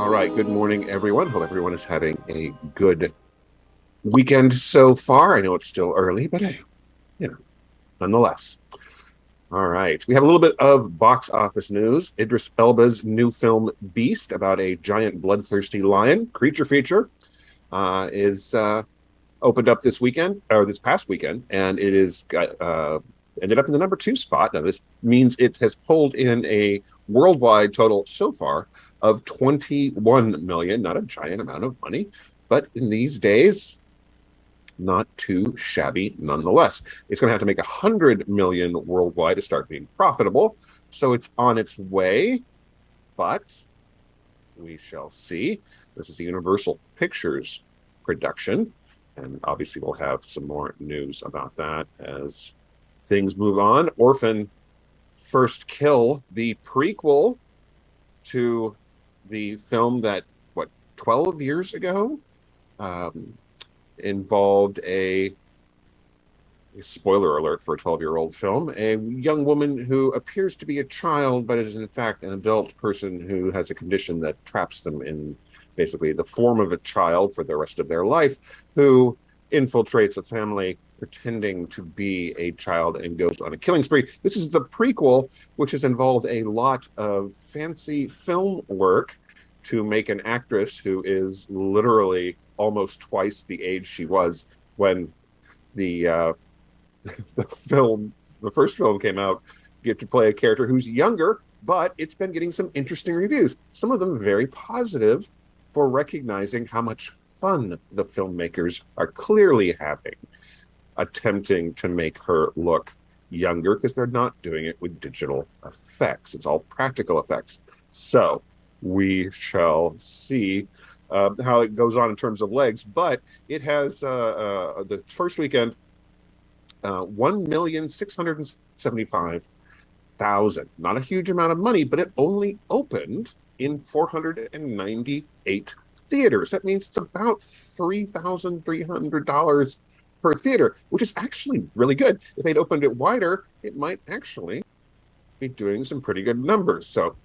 All right, good morning, everyone. Hope everyone is having a good weekend so far. I know it's still early, but hey, nonetheless. All right, we have a little bit of box office news. Idris Elba's new film Beast, about a giant bloodthirsty lion creature feature, is opened up this weekend, or this past weekend, and it is ended up in the number 2 spot. Now, this means it has pulled in a worldwide total so far of 21 million. Not a giant amount of money, but in these days, not too shabby nonetheless. It's going to have to make 100 million worldwide to start being profitable, so it's on its way, but we shall see. This is a Universal Pictures production, and obviously we'll have some more news about that as things move on. Orphan First Kill, the prequel to the film that, 12 years ago, involved a spoiler alert for a 12-year-old film, a young woman who appears to be a child, but is in fact an adult person who has a condition that traps them in basically the form of a child for the rest of their life, who infiltrates a family pretending to be a child and goes on a killing spree. This is the prequel, which has involved a lot of fancy film work to make an actress who is literally almost twice the age she was when the first film came out. You get to play a character who's younger, but it's been getting some interesting reviews. Some of them very positive, for recognizing how much fun the filmmakers are clearly having, attempting to make her look younger, because they're not doing it with digital effects. It's all practical effects. So we shall see how it goes on in terms of legs, but it has the first weekend 1,675,000. Not a huge amount of money, but it only opened in 498 theaters. That means it's about $3,300 per theater, which is actually really good. If they'd opened it wider, it might actually be doing some pretty good numbers. So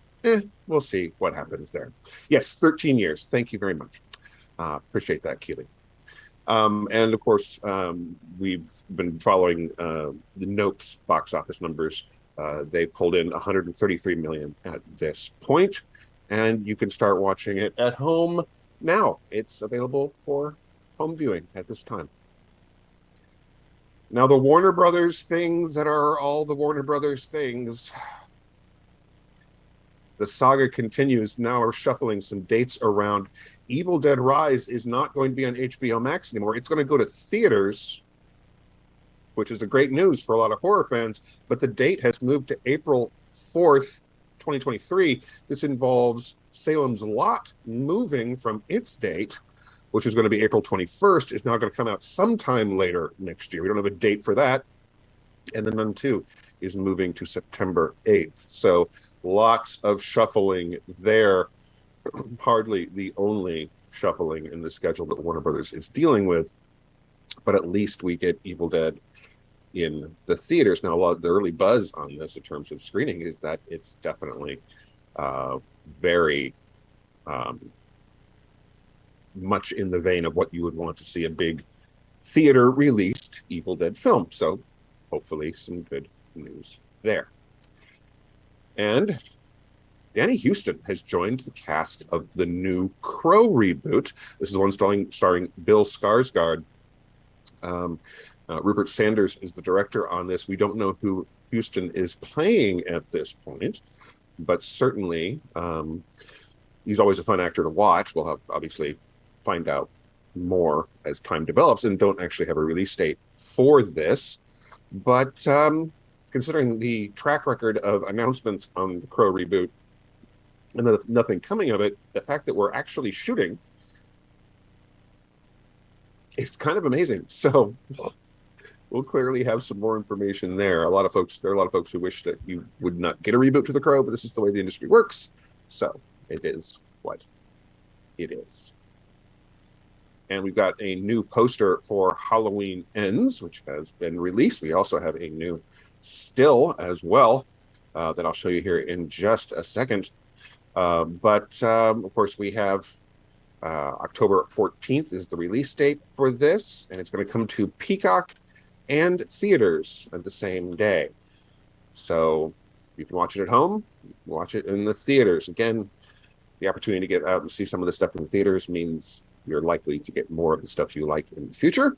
we'll see what happens there. Yes, 13 years. Thank you very much. Appreciate that, Keely. And of course, we've been following the Nope's box office numbers. They pulled in 133 million at this point, and you can start watching it at home now. It's available for home viewing at this time. Now, the Warner Brothers things that are all the Warner Brothers things. The saga continues. Now we're shuffling some dates around. Evil Dead Rise is not going to be on HBO Max anymore. It's going to go to theaters, which is a great news for a lot of horror fans, but the date has moved to April 4th, 2023. This involves Salem's Lot moving from its date, which is going to be April 21st, is now going to come out sometime later next year. We don't have a date for that. And The Nun 2 is moving to September 8th. So lots of shuffling there. Hardly the only shuffling in the schedule that Warner Brothers is dealing with, but at least we get Evil Dead in the theaters. Now, a lot of the early buzz on this in terms of screening is that it's definitely very much in the vein of what you would want to see a big theater released Evil Dead film. So hopefully some good news there. And Danny Huston has joined the cast of the new Crow reboot. This is the one starring Bill Skarsgård. Rupert Sanders is the director on this. We don't know who Huston is playing at this point, but certainly he's always a fun actor to watch. We'll obviously find out more as time develops, and don't actually have a release date for this. But considering the track record of announcements on the Crow reboot, and then nothing coming of it, the fact that we're actually shooting, it's kind of amazing. So we'll clearly have some more information there. There are a lot of folks who wish that you would not get a reboot to The Crow, but this is the way the industry works. So it is what it is. And we've got a new poster for Halloween Ends, which has been released. We also have a new still as well that I'll show you here in just a second. Of course, we have October 14th is the release date for this, and it's going to come to Peacock and theaters at the same day. So you can watch it at home, watch it in the theaters. Again, the opportunity to get out and see some of the stuff in the theaters means you're likely to get more of the stuff you like in the future.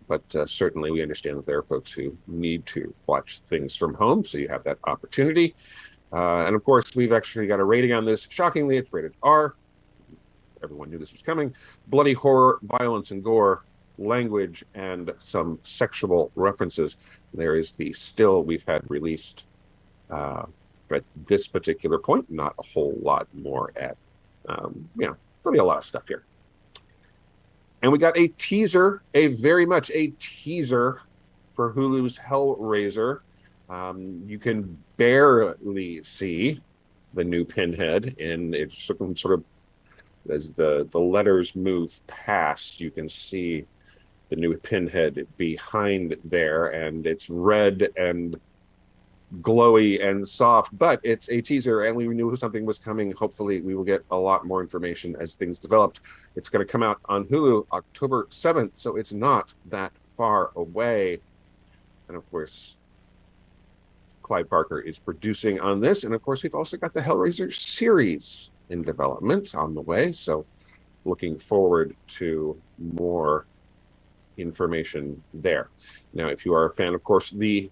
But certainly we understand that there are folks who need to watch things from home, so you have that opportunity. And of course, we've actually got a rating on this. Shockingly, it's rated R. Everyone knew this was coming. Bloody horror, violence and gore, language, and some sexual references. There is the still we've had released at this particular point. Not a whole lot more at, there'll be a lot of stuff here. And we got a teaser, very much a teaser for Hulu's Hellraiser. You can barely see the new Pinhead, and it's sort of as the letters move past, you can see the new Pinhead behind there, and it's red and glowy and soft, but it's a teaser, and we knew something was coming. Hopefully we will get a lot more information as things developed. It's going to come out on Hulu October 7th, so it's not that far away. And of course, Clive Barker is producing on this, and of course we've also got the Hellraiser series in development on the way, so looking forward to more information there. Now, if you are a fan, of course, the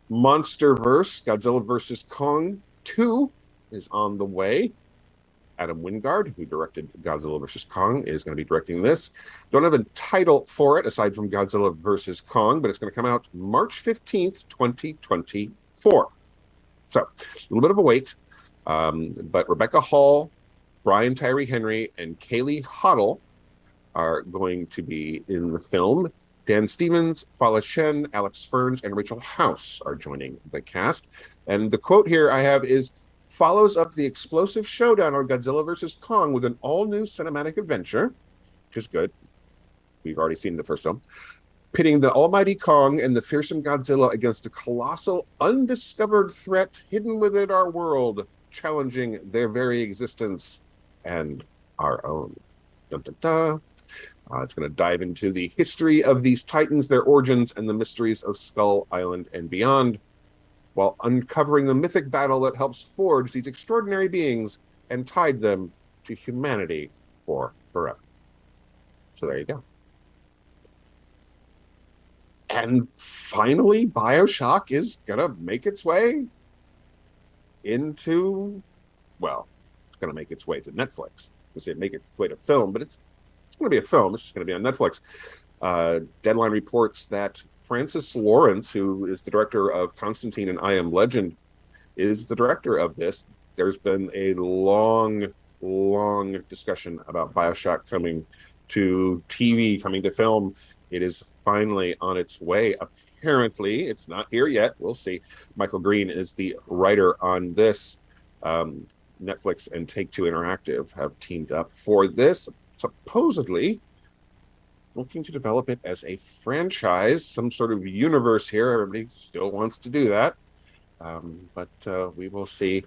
Monsterverse, Godzilla vs. Kong 2 is on the way. Adam Wingard, who directed Godzilla vs. Kong, is going to be directing this. Don't have a title for it aside from Godzilla vs. Kong, but it's going to come out March 15th, 2024. So, a little bit of a wait. But Rebecca Hall, Brian Tyree Henry, and Kaylee Hoddle are going to be in the film. Dan Stevens, Fala Chen, Alex Ferns, and Rachel House are joining the cast. And the quote here I have is, follows up the explosive showdown on Godzilla vs. Kong with an all-new cinematic adventure, which is good. We've already seen the first film. Pitting the almighty Kong and the fearsome Godzilla against a colossal, undiscovered threat hidden within our world, challenging their very existence and our own. Dun, dun, dun. It's going to dive into the history of these titans, their origins, and the mysteries of Skull Island and beyond, while uncovering the mythic battle that helps forge these extraordinary beings and tied them to humanity for forever. So there you go. And finally, Bioshock is going to make its way into, well, it's going to make its way to Netflix. I say make its way to film, but it's going to be a film. It's just going to be on Netflix. Deadline reports that Francis Lawrence, who is the director of Constantine and I Am Legend, is the director of this. There's been a long discussion about Bioshock coming to TV, coming to film. It is finally on its way. Apparently, it's not here yet. We'll see. Michael Green is the writer on this. Netflix and Take-Two Interactive have teamed up for this, supposedly looking to develop it as a franchise, some sort of universe here. Everybody still wants to do that. But we will see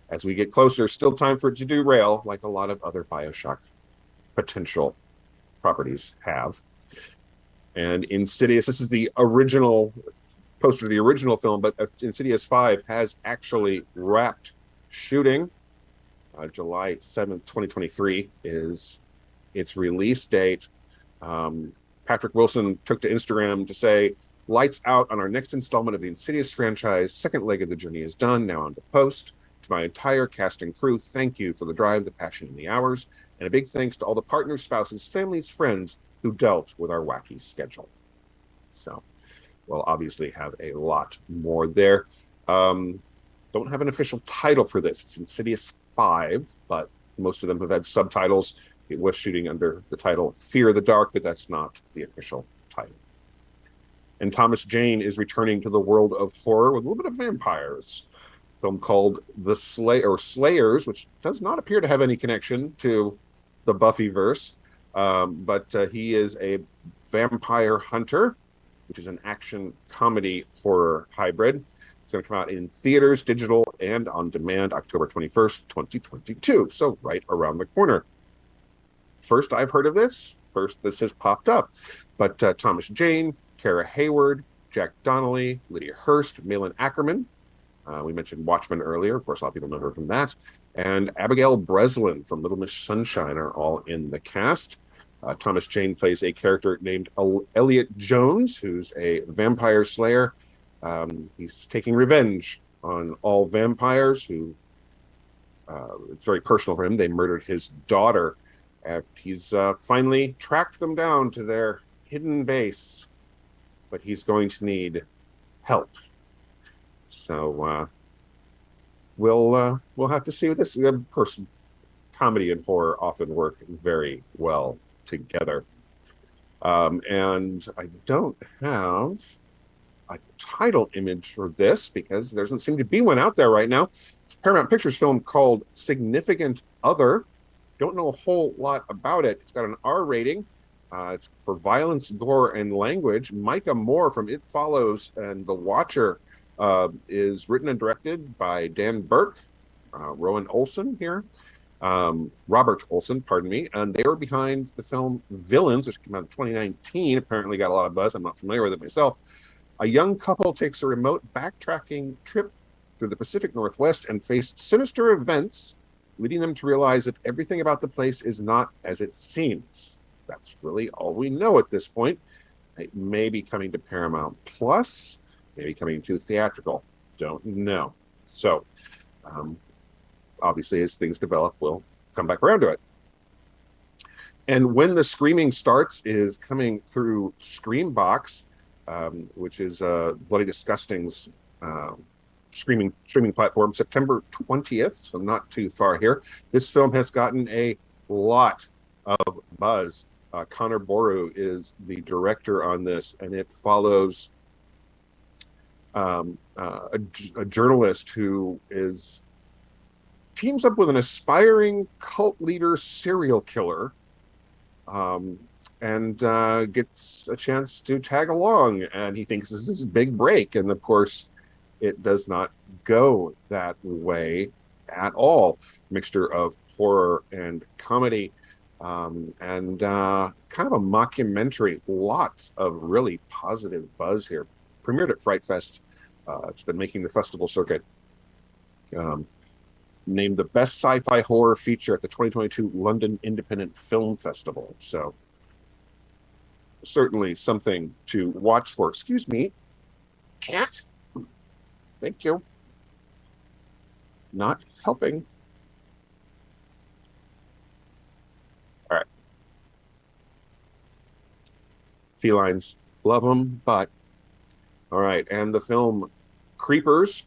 as we get closer. Still time for it to derail, like a lot of other Bioshock potential properties have. And Insidious, this is the original poster of the original film, but Insidious 5 has actually wrapped shooting. July 7th, 2023 is its release date. Patrick Wilson took to Instagram to say, lights out on our next installment of the Insidious franchise. Second leg of the journey is done. Now on to post. To my entire cast and crew, thank you for the drive, the passion, and the hours. And a big thanks to all the partners, spouses, families, friends who dealt with our wacky schedule. So we'll obviously have a lot more there. Don't have an official title for this. It's Insidious 5, but most of them have had subtitles. It was shooting under the title Fear the Dark, but that's not the official title. And Thomas Jane is returning to the world of horror with a little bit of vampires. A film called The Slayers, which does not appear to have any connection to the Buffyverse. But he is a vampire hunter, which is an action comedy horror hybrid. It's going to come out in theaters, digital, and on demand October 21st, 2022. So right around the corner. First I've heard of this. First this has popped up. But Thomas Jane, Kara Hayward, Jack Donnelly, Lydia Hurst, Malin Ackerman. We mentioned Watchmen earlier. Of course, a lot of people know her from that. And Abigail Breslin from Little Miss Sunshine are all in the cast. Thomas Jane plays a character named Elliot Jones, who's a vampire slayer. He's taking revenge on all vampires who, it's very personal for him. They murdered his daughter. He's finally tracked them down to their hidden base, but he's going to need help. So we'll have to see what this. Of course, comedy and horror often work very well together. And I don't have a title image for this because there doesn't seem to be one out there right now. Paramount Pictures film called Significant Other. Don't know a whole lot about it. It's got an R rating. It's for violence, gore, and language. Maika Monroe from It Follows and The Watcher is written and directed by Dan Burke, Rowan Olsen here, Robert Olsen, pardon me, and they were behind the film Villains, which came out in 2019. Apparently got a lot of buzz. I'm not familiar with it myself. A young couple takes a remote backtracking trip through the Pacific Northwest and face sinister events, leading them to realize that everything about the place is not as it seems. That's really all we know at this point. It may be coming to Paramount Plus, maybe coming to theatrical. Don't know. So, obviously, as things develop, we'll come back around to it. And When the Screaming Starts is coming through SCREAMBOX, which is Bloody Disgusting's streaming platform, September 20th, so not too far here. This film has gotten a lot of buzz. Connor Boru is the director on this, and it follows a journalist who teams up with an aspiring cult leader serial killer, and gets a chance to tag along, and he thinks this is a big break, and of course it does not go that way at all. Mixture of horror and comedy, and kind of a mockumentary. Lots of really positive buzz here. Premiered at Fright Fest. It's been making the festival circuit. Named the best sci-fi horror feature at the 2022 London Independent Film Festival. So certainly something to watch for. Excuse me, cat. Thank you. Not helping. All right. Felines, love them, but all right. And the film Creepers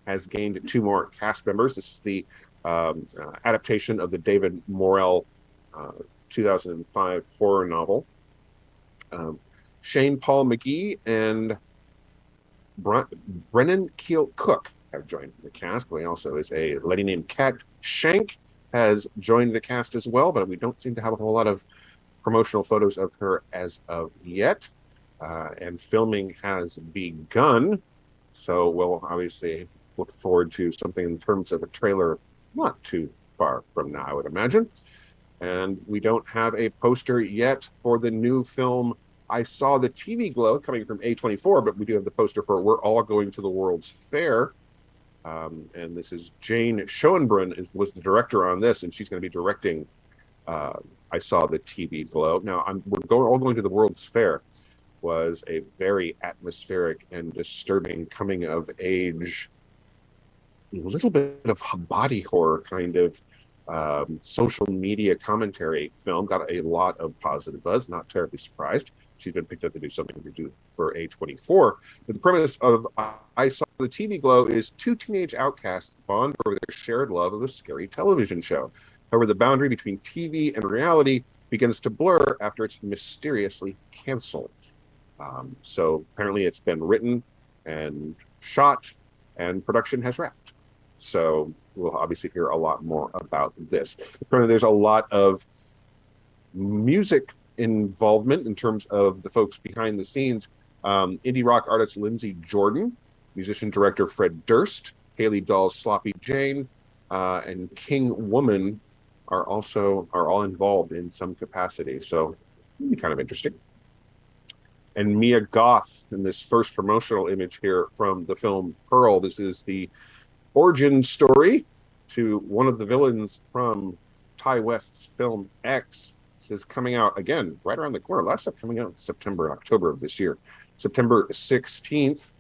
has gained 2 more cast members. This is the adaptation of the David Morrell 2005 horror novel. Shane Paul McGhie and Brennan Keel Cook have joined the cast. We also is a lady named Kat Shank has joined the cast as well, but we don't seem to have a whole lot of promotional photos of her as of yet. And filming has begun, so we'll obviously look forward to something in terms of a trailer not too far from now, I would imagine. And we don't have a poster yet for the new film I Saw the TV Glow, coming from A24, but we do have the poster for We're All Going to the World's Fair. And this is Jane Schoenbrun was the director on this, and she's going to be directing I Saw the TV Glow. Now, all going to the World's Fair was a very atmospheric and disturbing coming of age, a little bit of body horror kind of social media commentary film. Got a lot of positive buzz, not terribly surprised. She's been picked up to do something to do for A24. But the premise of I Saw the TV Glow is 2 teenage outcasts bond over their shared love of a scary television show. However, the boundary between TV and reality begins to blur after it's mysteriously canceled. So apparently it's been written and shot, and production has wrapped. So we'll obviously hear a lot more about this. Apparently there's a lot of music involvement in terms of the folks behind the scenes. Indie rock artist Lindsay Jordan musician-director Fred Durst, Haley Dahl's Sloppy Jane, and King Woman are all involved in some capacity. So it'll be kind of interesting. And Mia Goth in this first promotional image here from the film Pearl. This is the origin story to one of the villains from Ty West's film X. This is coming out again right around the corner. Last stuff coming out in September, October of this year. September 16th.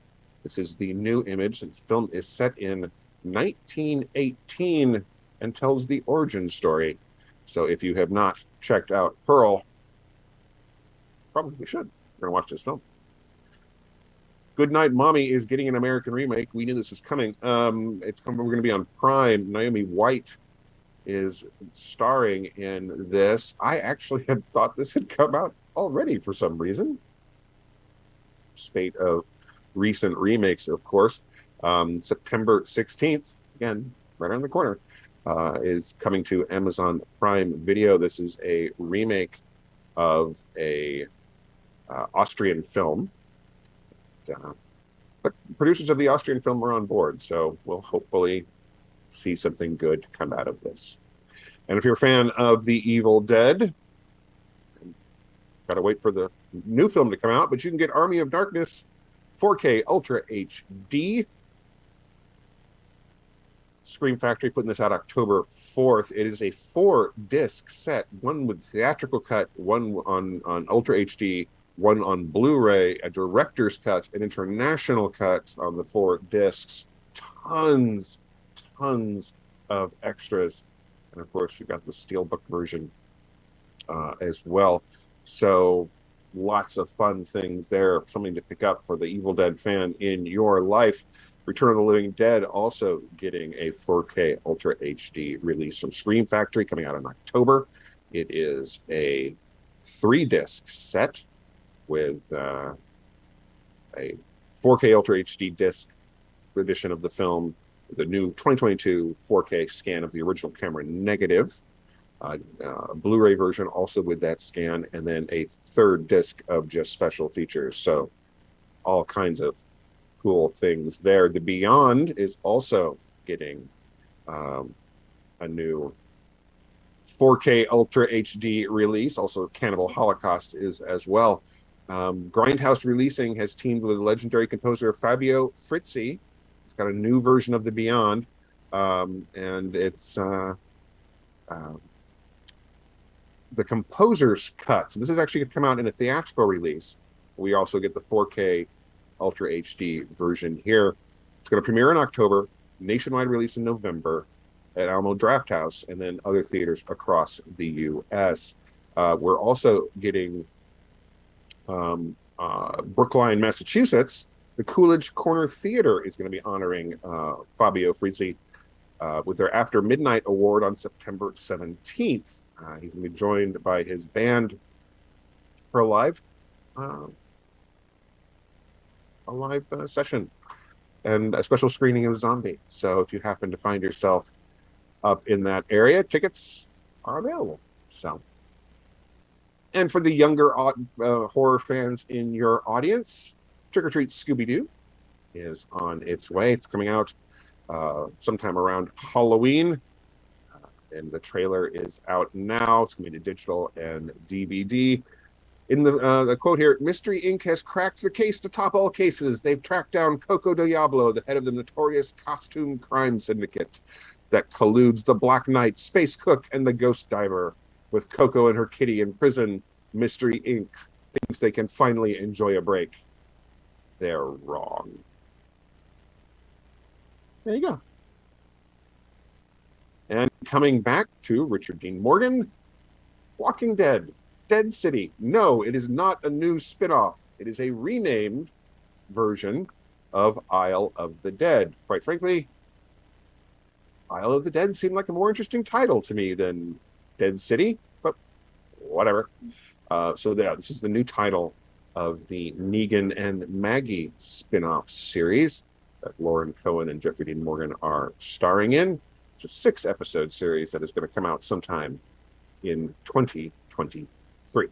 This is the new image. The film is set in 1918 and tells the origin story. So if you have not checked out Pearl, probably should. We're going to watch this film. Goodnight Mommy is getting an American remake. We knew this was coming. We're going to be on Prime. Naomi White is starring in this. I actually had thought this had come out already for some reason. Spate of recent remakes, of course. September 16th, again, right around the corner, is coming to Amazon Prime Video. This is a remake of a Austrian film. But producers of the Austrian film are on board, so we'll hopefully see something good come out of this. And if you're a fan of The Evil Dead, got to wait for the new film to come out, but you can get Army of Darkness 4K Ultra HD. Scream Factory putting this out October 4th. It is a 4-disc set, one with theatrical cut, one on Ultra HD, one on Blu-ray, a director's cut, an international cut on the 4 discs. Tons of extras. And of course, you've got the Steelbook version as well. So lots of fun things there. Something to pick up for the Evil Dead fan in your life. Return of the Living Dead also getting a 4K Ultra HD release from Scream Factory coming out in October. It is a 3-disc set with a 4K Ultra HD disc edition of the film, the new 2022 4K scan of the original camera negative, Blu-ray version also with that scan, and then a 3rd disc of just special features. So all kinds of cool things there. The Beyond is also getting a new 4K Ultra HD release. Also Cannibal Holocaust is as well. Grindhouse Releasing has teamed with legendary composer Fabio Frizzi. He's got a new version of The Beyond, and it's the composer's cut. So this is actually going to come out in a theatrical release. We also get the 4K Ultra HD version here. It's going to premiere in October, nationwide release in November at Alamo Drafthouse, and then other theaters across the U.S. We're also getting Brookline, Massachusetts. The Coolidge Corner Theater is going to be honoring Fabio Frizzi with their After Midnight Award on September 17th. He's going to be joined by his band for a live session and a special screening of Zombie. So if you happen to find yourself up in that area, tickets are available. So, and for the younger horror fans in your audience, Trick or Treat ScoobyDoo is on its way. It's coming out sometime around Halloween, and the trailer is out now. It's going to be digital and DVD. In the quote here, Mystery Inc. has cracked the case to top all cases. They've tracked down Coco Diablo, the head of the notorious costume crime syndicate that colludes the Black Knight, Space Cook, and the Ghost Diver. With Coco and her kitty in prison, Mystery Inc. thinks they can finally enjoy a break. They're wrong. There you go. And coming back to Richard Dean Morgan, Walking Dead. Dead City. No, it is not a new spin-off. It is a renamed version of Isle of the Dead. Quite frankly, Isle of the Dead seemed like a more interesting title to me than Dead City, but whatever. This is the new title of the Negan and Maggie spin-off series that Lauren Cohen and Jeffrey Dean Morgan are starring in. It's a 6-episode series that is going to come out sometime in 2023.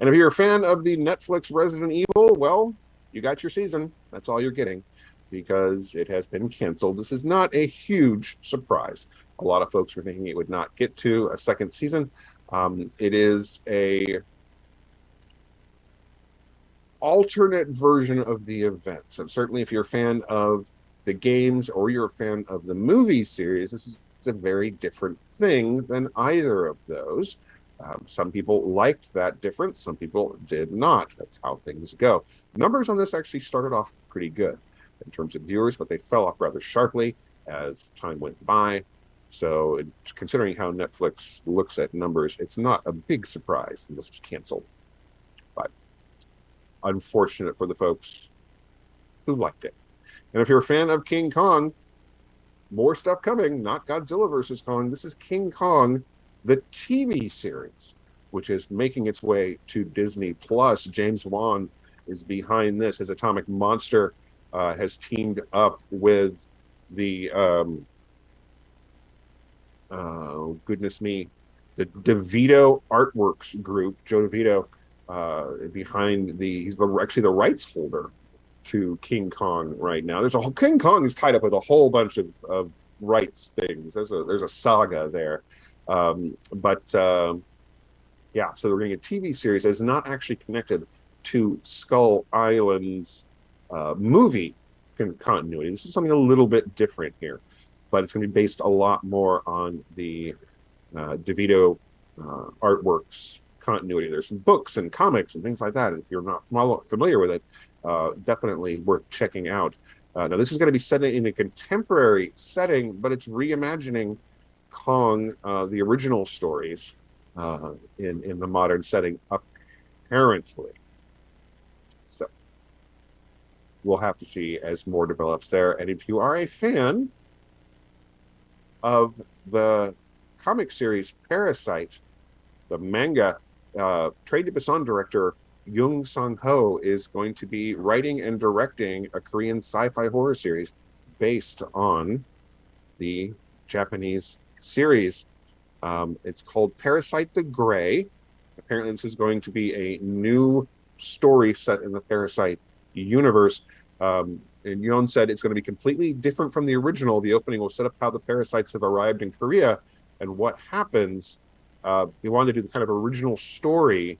And if you're a fan of the Netflix Resident Evil, well, you got your season. That's all you're getting. because it has been canceled. This is not a huge surprise. A lot of folks were thinking it would not get to a second season. It is a alternate version of the events. And certainly if you're a fan of the games or you're a fan of the movie series, this is a very different thing than either of those. Some people liked that difference. Some people did not. That's how things go. Numbers on this actually started off pretty good in terms of viewers, but they fell off rather sharply as time went by. So considering how Netflix looks at numbers, it's not a big surprise that this was canceled. But unfortunate for the folks who liked it. And if you're a fan of King Kong, more stuff coming, not Godzilla versus Kong. This is King Kong, the TV series, which is making its way to Disney Plus. James Wan is behind this. His Atomic Monster has teamed up with the goodness me, the DeVito Artworks group. Joe DeVito behind he's actually the rights holder to King Kong right now. King Kong is tied up with a whole bunch of rights things. There's a saga there. Yeah, so they're getting a TV series that is not actually connected to Skull Island's movie continuity. This is something a little bit different here, but it's going to be based a lot more on the DeVito Artworks continuity. There's some books and comics and things like that. And if you're not familiar with it, definitely worth checking out. Now, this is going to be set in a contemporary setting, but it's reimagining Kong, the original stories, in the modern setting, apparently. So we'll have to see as more develops there. And if you are a fan of the comic series Parasite, the manga, Train to Busan director Young Sung-ho is going to be writing and directing a Korean sci-fi horror series based on the Japanese series. It's called Parasite the Grey. Apparently this is going to be a new story set in the Parasite universe. And Yoon said it's going to be completely different from the original. The opening will set up how the parasites have arrived in Korea and what happens. He wanted to do the kind of original story,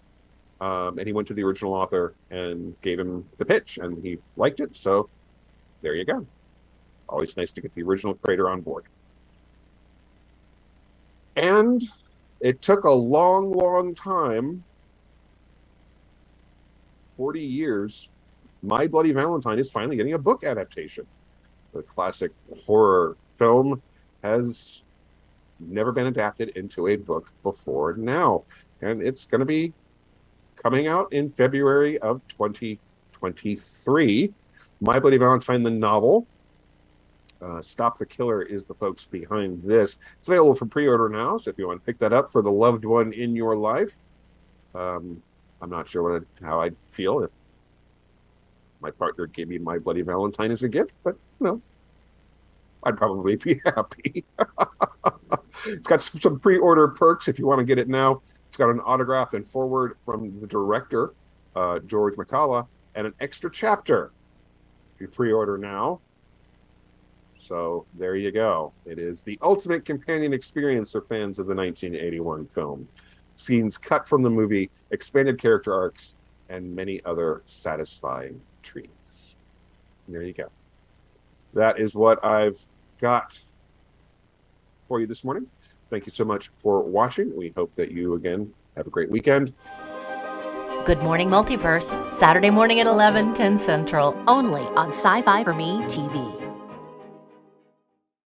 and he went to the original author and gave him the pitch, and he liked it. So there you go. Always nice to get the original creator on board. And it took a long, long time, 40 years. My Bloody Valentine is finally getting a book adaptation. The classic horror film has never been adapted into a book before now. And it's going to be coming out in February of 2023. My Bloody Valentine, the novel. Stop the Killer is the folks behind this. It's available for pre-order now, so if you want to pick that up for the loved one in your life. I'm not sure how I'd feel if my partner gave me My Bloody Valentine as a gift, but I'd probably be happy. It's got some pre-order perks if you want to get it now. It's got an autograph and foreword from the director, George McCullough, and an extra chapter if you pre-order now. So there you go. It is the ultimate companion experience for fans of the 1981 film. Scenes cut from the movie, expanded character arcs, and many other satisfying treats. There you go. That is what I've got for you this morning. Thank you so much for watching. We hope that you, again, have a great weekend. Good Morning Multiverse, Saturday morning at 11, 10 Central, only on SciFi for Me TV.